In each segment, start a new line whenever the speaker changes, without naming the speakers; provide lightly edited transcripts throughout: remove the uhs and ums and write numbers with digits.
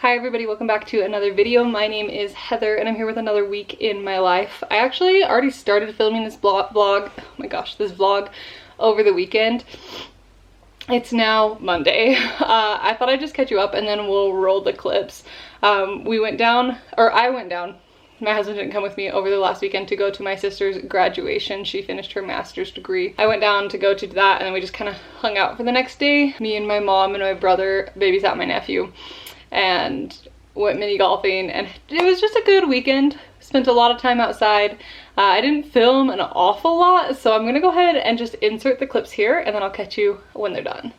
Hi everybody, welcome back to another video. My name is Heather and I'm here with another week in my life. I actually already started filming this vlog over the weekend. It's now Monday. I thought I'd just catch you up and then we'll roll the clips. I went down. My husband didn't come with me over the last weekend to go to my sister's graduation. She finished her master's degree. I went down to go to that and then we just kind of hung out for the next day. Me and my mom and my brother babysat my nephew and went mini golfing, and it was just a good weekend. Spent a lot of time outside. I didn't film an awful lot, so I'm gonna go ahead and just insert the clips here and then I'll catch you when they're done.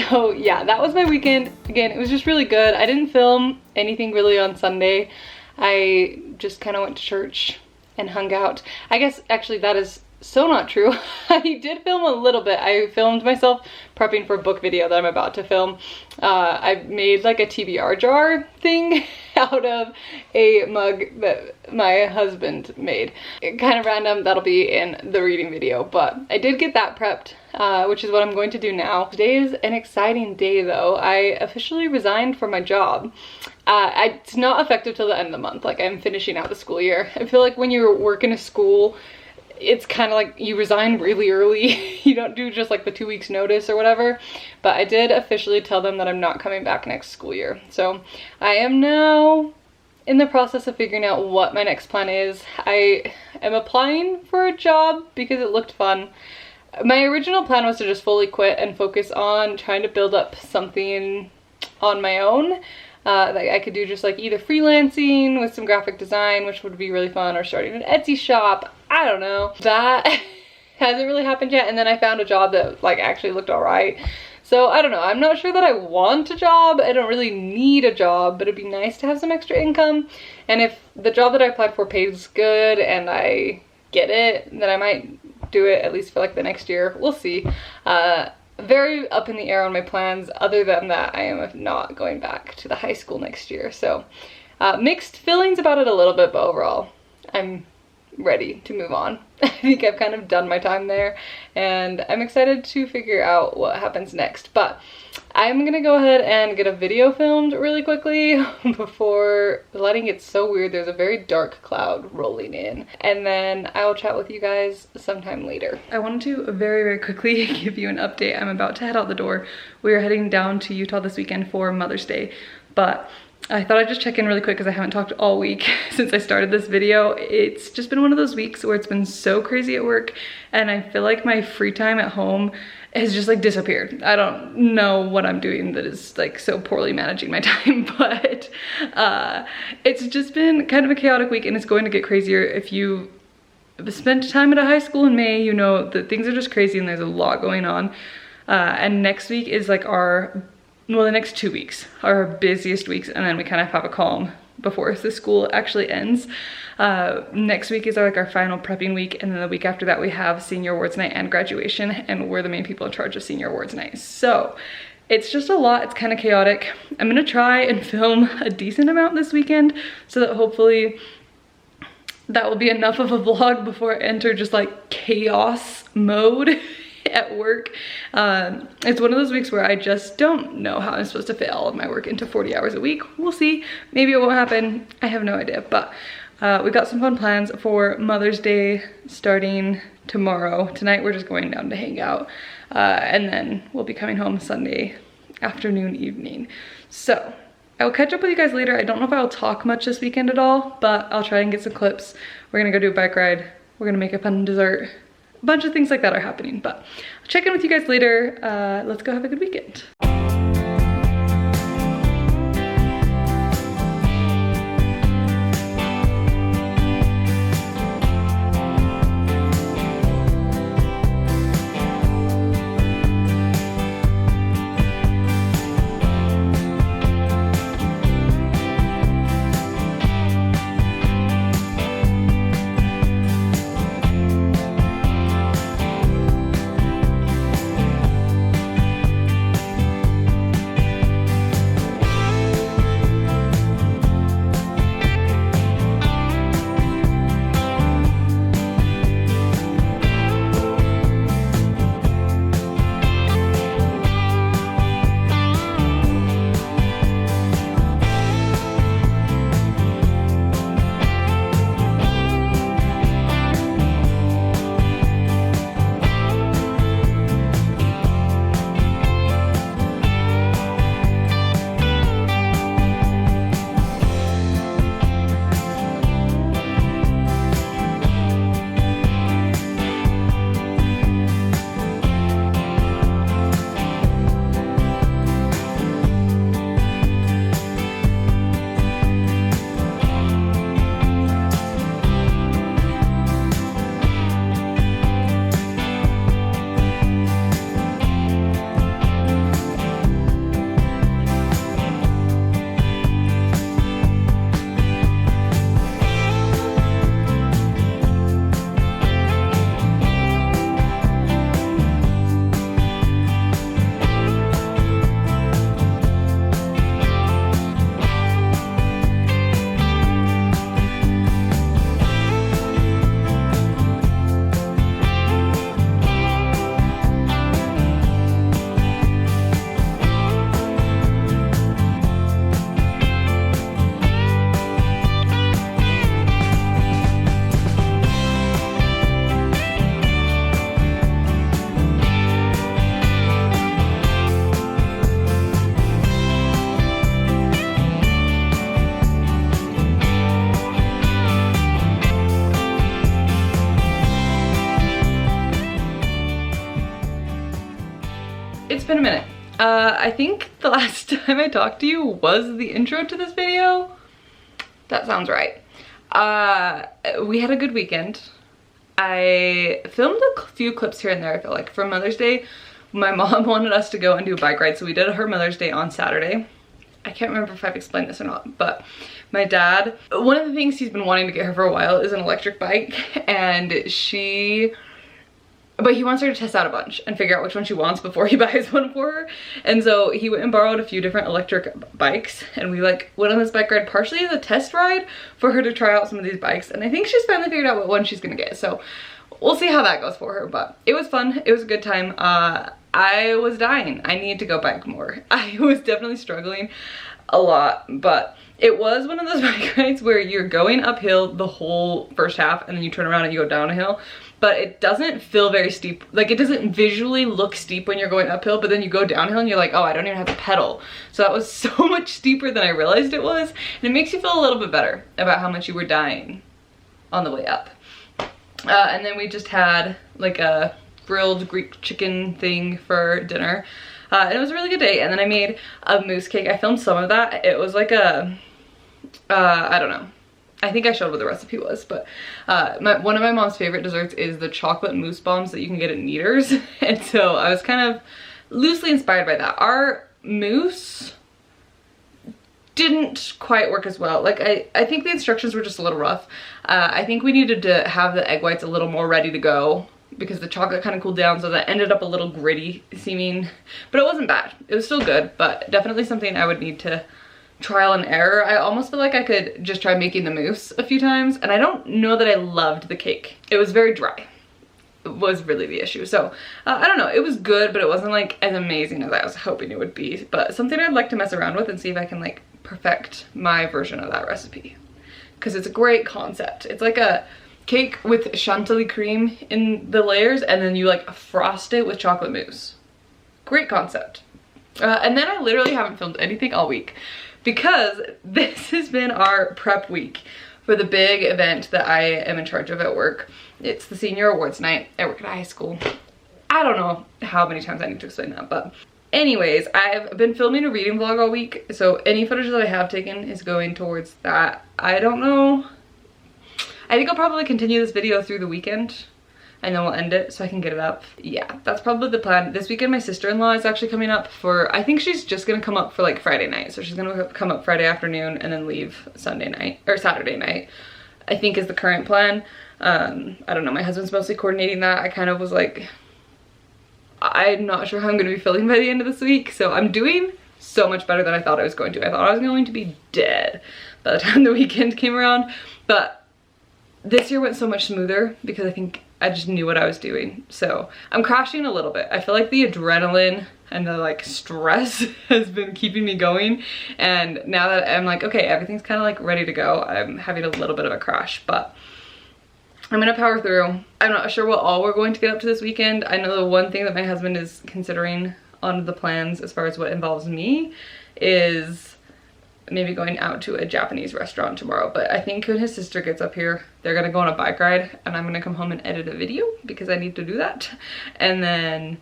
So yeah, that was my weekend. Again, it was just really good. I didn't film anything really on Sunday. I just kind of went to church and hung out. I guess actually that is so not true. I did film a little bit. I filmed myself prepping for a book video that I'm about to film. I made like a TBR jar thing out of a mug that my husband made. Kind of random, that'll be in the reading video, but I did get that prepped, which is what I'm going to do now. Today is an exciting day though. I officially resigned from my job. It's not effective till the end of the month. Like, I'm finishing out the school year. I feel like when you work in a school, it's kind of like you resign really early. You don't do just like the 2 weeks notice or whatever. But I did officially tell them that I'm not coming back next school year. So I am now in the process of figuring out what my next plan is. I am applying for a job because it looked fun. My original plan was to just fully quit and focus on trying to build up something on my own. That I could do just like either freelancing with some graphic design, which would be really fun, or starting an Etsy shop. I don't know. That hasn't really happened yet. And then I found a job that like actually looked all right. So I don't know. I'm not sure that I want a job. I don't really need a job, but it'd be nice to have some extra income. And if the job that I applied for pays good and I get it, then I might do it at least for like the next year. We'll see. Very up in the air on my plans. Other than that, I am not going back to the high school next year. So mixed feelings about it a little bit, but overall I'm ready to move on. I think I've kind of done my time there and I'm excited to figure out what happens next. But I'm gonna go ahead and get a video filmed really quickly before the lighting gets so weird. There's a very dark cloud rolling in, and then I will chat with you guys sometime later. I wanted to very quickly give you an update. I'm about to head out the door. We are heading down to Utah this weekend for Mother's Day, but I thought I'd just check in really quick because I haven't talked all week since I started this video. It's just been one of those weeks where it's been so crazy at work and I feel like my free time at home has just like disappeared. I don't know what I'm doing that is like so poorly managing my time, but it's just been kind of a chaotic week and it's going to get crazier. If you spent time at a high school in May, you know that things are just crazy and there's a lot going on. And next week is like the next 2 weeks are our busiest weeks, and then we kind of have a calm before the school actually ends. Next week is our final prepping week, and then the week after that we have senior awards night and graduation, and we're the main people in charge of senior awards night. So it's just a lot. It's kind of chaotic. I'm gonna try and film a decent amount this weekend so that hopefully that will be enough of a vlog before I enter just like chaos mode at work. It's one of those weeks where I just don't know how I'm supposed to fit all of my work into 40 hours a week. We'll see. Maybe it won't happen. I have no idea, but We got some fun plans for Mother's Day starting tomorrow. Tonight we're just going down to hang out, and then we'll be coming home Sunday afternoon, evening. So I will catch up with you guys later. I don't know if I'll talk much this weekend at all, but I'll try and get some clips. We're gonna go do a bike ride. We're gonna make a fun dessert. A bunch of things like that are happening, but I'll check in with you guys later. Let's go have a good weekend. It's been a minute. I think the last time I talked to you was the intro to this video. That sounds right. We had a good weekend. I filmed a few clips here and there, I feel like. For Mother's Day, my mom wanted us to go and do a bike ride, so we did her Mother's Day on Saturday. I can't remember if I've explained this or not, but my dad, one of the things he's been wanting to get her for a while is an electric bike, and but he wants her to test out a bunch and figure out which one she wants before he buys one for her. And so he went and borrowed a few different electric bikes, and we like went on this bike ride partially as a test ride for her to try out some of these bikes. And I think she's finally figured out what one she's gonna get. So we'll see how that goes for her, but it was fun. It was a good time. I was dying. I need to go bike more. I was definitely struggling a lot, but it was one of those bike rides where you're going uphill the whole first half and then you turn around and you go down a hill, but it doesn't feel very steep. Like, it doesn't visually look steep when you're going uphill, but then you go downhill and you're like, oh, I don't even have to pedal. So that was so much steeper than I realized it was, and it makes you feel a little bit better about how much you were dying on the way up. And then we just had like a grilled Greek chicken thing for dinner. And it was a really good day. And then I made a mousse cake. I filmed some of that. It was like a, I don't know. I think I showed what the recipe was, but one of my mom's favorite desserts is the chocolate mousse bombs that you can get at Kneaders. And so I was kind of loosely inspired by that. Our mousse didn't quite work as well. Like, I think the instructions were just a little rough. I think we needed to have the egg whites a little more ready to go because the chocolate kind of cooled down, so that ended up a little gritty seeming, but it wasn't bad. It was still good, but definitely something I would need to trial and error. I almost feel like I could just try making the mousse a few times, and I don't know that I loved the cake. It was very dry. It was really the issue. So I don't know, it was good, but it wasn't like as amazing as I was hoping it would be, but something I'd like to mess around with and see if I can like perfect my version of that recipe. because it's a great concept. It's like a cake with chantilly cream in the layers, and then you like frost it with chocolate mousse. Great concept. And then I literally haven't filmed anything all week because this has been our prep week for the big event that I am in charge of at work. It's the senior awards night. I work at a high school. I don't know how many times I need to explain that, but anyways, I've been filming a reading vlog all week, so any footage that I have taken is going towards that. I don't know. I think I'll probably continue this video through the weekend and then we'll end it so I can get it up. Yeah, that's probably the plan. This weekend my sister-in-law is actually coming up for, I think she's just gonna come up for like Friday night. So she's gonna come up Friday afternoon and then leave Sunday night, or Saturday night, I think is the current plan. I don't know, my husband's mostly coordinating that. I kind of was like, I'm not sure how I'm gonna be feeling by the end of this week. So I'm doing so much better than I thought I was going to. I thought I was going to be dead by the time the weekend came around. But this year went so much smoother because I think I just knew what I was doing. So I'm crashing a little bit. I feel like the adrenaline and the like stress has been keeping me going. And now that I'm like, okay, everything's kind of like ready to go, I'm having a little bit of a crash, but I'm gonna power through. I'm not sure what all we're going to get up to this weekend. I know the one thing that my husband is considering on the plans as far as what involves me is maybe going out to a Japanese restaurant tomorrow. But I think when his sister gets up here, they're gonna go on a bike ride and I'm gonna come home and edit a video because I need to do that. And then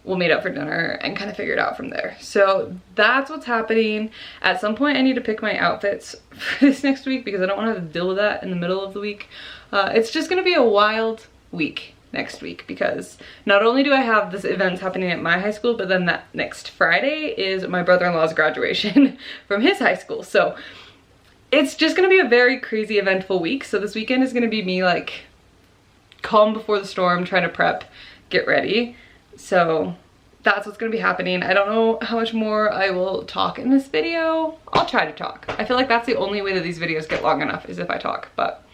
we'll meet up for dinner and kind of figure it out from there. So that's what's happening. At some point I need to pick my outfits for this next week because I don't want to have to deal with that in the middle of the week. It's just gonna be a wild week next week because not only do I have this events happening at my high school, but then that next Friday is my brother-in-law's graduation from his high school. So it's just gonna be a very crazy eventful week. So this weekend is gonna be me like calm before the storm, trying to prep, get ready. So that's what's gonna be happening. I don't know how much more I will talk in this video. I'll try to talk. I feel like that's the only way that these videos get long enough is if I talk. But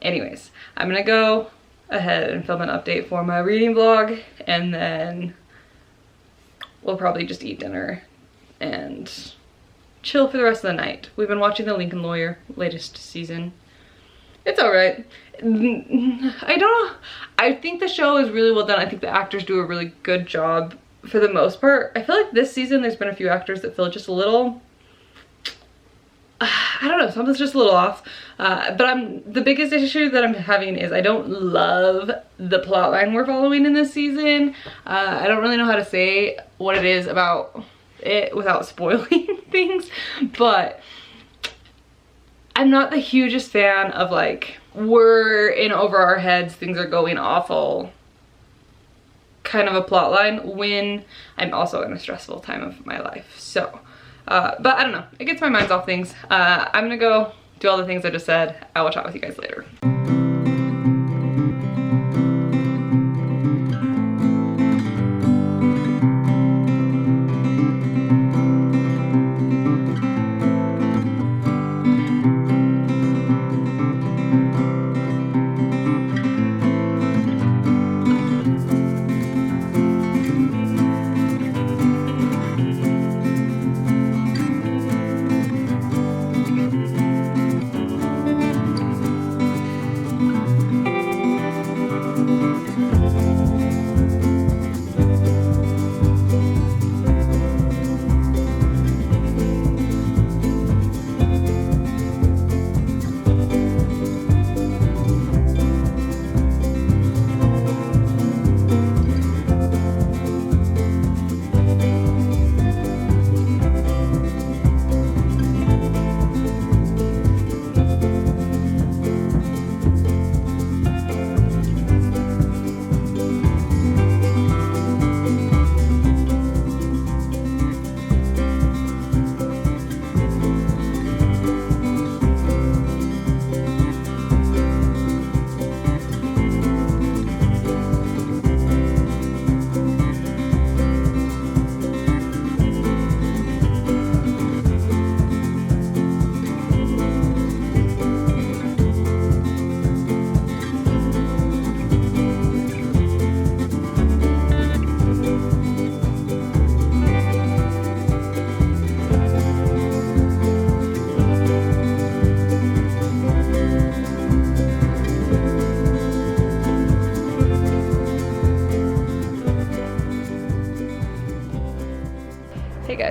anyways, I'm gonna go ahead and film an update for my reading vlog, and then we'll probably just eat dinner and chill for the rest of the night. We've been watching The Lincoln Lawyer latest season. It's all right. I don't know. I think the show is really well done. I think the actors do a really good job for the most part. I feel like this season there's been a few actors that feel just a little, I don't know, something's just a little off. But the biggest issue that I'm having is I don't love the plot line we're following in this season. I don't really know how to say what it is about it without spoiling things, but I'm not the hugest fan of like, we're in over our heads, things are going awful kind of a plot line when I'm also in a stressful time of my life. So, but I don't know, it gets my mind off things. I'm gonna go do all the things I just said. I will chat with you guys later.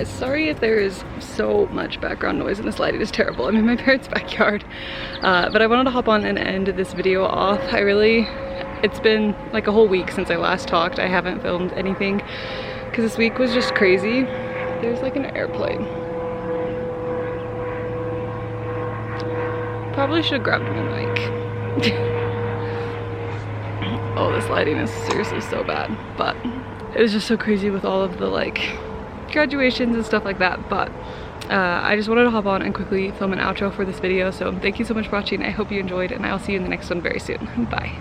guys, sorry if there is so much background noise and this lighting is terrible. I'm in my parents' backyard. But I wanted to hop on and end this video off. It's been like a whole week since I last talked. I haven't filmed anything because this week was just crazy. There's like an airplane. Probably should have grabbed my mic. Oh, this lighting is seriously so bad. But it was just so crazy with all of the like graduations and stuff like that. But I just wanted to hop on and quickly film an outro for this video. So thank you so much for watching. I hope you enjoyed, and I'll see you in the next one very soon. Bye.